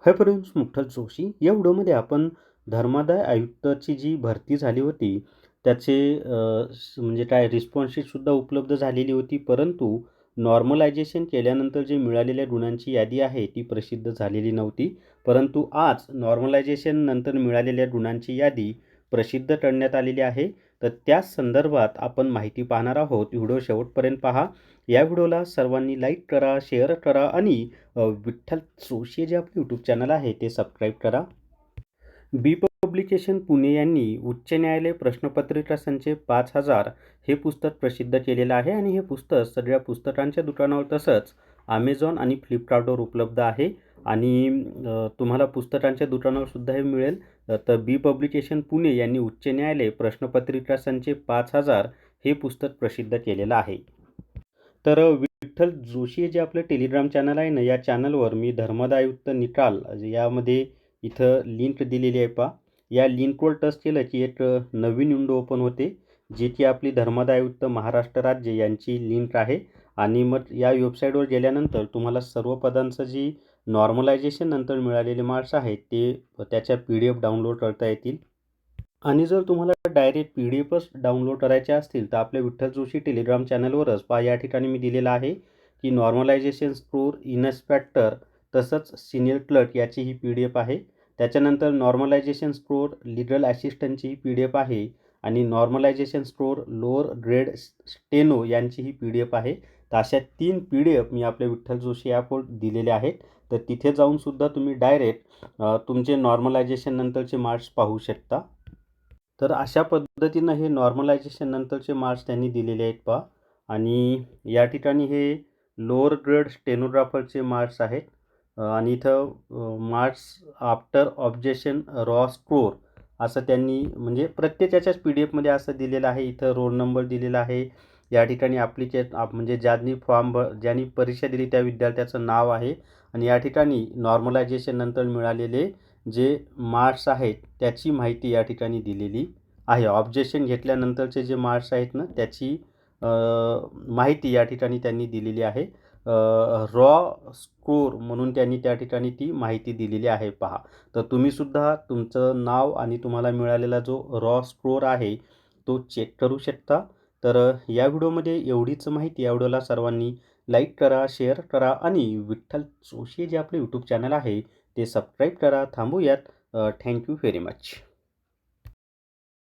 Hi friends, मुठ्ठल Joshi. या व्हिडिओमध्ये आपण धर्मादाय आयुक्ताची जी भरती झाली होती, त्याचे म्हणजे काय रिस्पॉन्स शीटसुद्धा उपलब्ध झालेली होती. परंतु नॉर्मलायझेशन केल्यानंतर जे मिळालेल्या गुणांची यादी आहे, ती प्रसिद्ध झालेली नव्हती. परंतु आज नॉर्मलायझेशन नंतर मिळालेल्या गुणांची यादी प्रसिद्ध करण्यात आलेली आहे. तर त्याच संदर्भात आपण माहिती पाहणार आहोत. व्हिडिओ शेवटपर्यंत पहा. या व्हिडिओला सर्वांनी लाईक करा, शेअर करा आणि विठ्ठल जोशी जे आपले यूट्यूब चॅनल आहे ते सबस्क्राईब करा. बी पब्लिकेशन पुणे यांनी उच्च न्यायालय प्रश्नपत्रिका संच 5000 हे पुस्तक प्रसिद्ध केलेलं आहे आणि हे पुस्तक सगळ्या पुस्तकांच्या दुकानावर तसंच अमेझॉन आणि फ्लिपकार्टवर उपलब्ध आहे आणि तुम्हाला पुस्तकांच्या दुकानावर सुद्धा हे मिळेल. तर बी पब्लिकेशन पुणे यांनी उच्च न्यायालय प्रश्नपत्रिका संच 5000 हे पुस्तक प्रसिद्ध केलेलं आहे. तर विठ्ठल जोशी जे आपलं टेलिग्राम चॅनल आहे ना, या चॅनलवर मी धर्मादाय आयुक्त निकाल यामध्ये इथं लिंक दिलेली आहे पहा. या लिंकवर टच केलं की एक नवीन विंडो ओपन होते, जी की आपली धर्मादाय आयुक्त महाराष्ट्र राज्य यांची लिंक आहे. आणि मग या वेबसाईटवर गेल्यानंतर तुम्हाला सर्व पदांचं जी नॉर्मलायझेशन नंतर मिळालेले मार्क्स आहेत ते त्याच्या PDF डाउनलोड करता येतील. आणि जर तुम्हाला डायरेक्ट PDFच डाउनलोड करायचे असतील तर आपल्या विठ्ठल जोशी टेलिग्राम चॅनलवरच पहा, या ठिकाणी मी दिलेलं आहे की नॉर्मलायझेशन स्कोर, इन्स्पेक्टर तसंच सिनियर क्लर्क याची ही PDF आहे. त्याच्यानंतर नॉर्मलायझेशन स्कोर लीगल असिस्टंटची ही PDF आहे आणि normalization score lower grade steno यांची ही PDF आहे. तर अशा 3 PDF मी आपल्या विठ्ठल जोशी ॲपवर दिलेले आहेत. तर तिथे जाऊनसुद्धा तुम्ही डायरेक्ट तुमचे नॉर्मलायझेशन नंतरचे मार्क्स पाहू शकता. तर अशा पद्धतीनं हे नॉर्मलायझेशन नंतरचे मार्क्स त्यांनी दिलेले आहेत पहा. आणि या ठिकाणी हे लोअर ग्रेड स्टेनोग्राफरचे मार्क्स आहेत. आणि इथं marks after objection raw score असं त्यांनी म्हणजे प्रत्येकाच्याच PDFमध्ये असं दिलेलं आहे. इथं रोल नंबर दिलेला आहे. या ठिकाणी म्हणजे ज्यांनी परीक्षा दिली त्या विद्यार्थ्याचं नाव आहे आणि या ठिकाणी नॉर्मलायझेशन नंतर मिळालेले जे मार्क्स आहेत त्याची माहिती या ठिकाणी दिलेली आहे. ऑब्जेक्शन घेतल्यानंतरचे जे मार्क्स आहेत ना, त्याची माहिती या ठिकाणी त्यांनी दिलेली आहे. रॉ स्कोर म्हणून त्यांनी त्या ठिकाणी ती माहिती दिलेली आहे पहा. तर तुम्हीसुद्धा तुमचं नाव आणि तुम्हाला मिळालेला जो रॉ स्कोर आहे तो चेक करू शकता. तर या व्हिडिओमध्ये एवढीच माहिती. या व्हिडिओला सर्वांनी लाईक करा, शेअर करा आणि विठ्ठल जोशी जे आपले यूट्यूब चॅनल आहे ते सबस्क्राईब करा. थांबूयात. Thank you very much.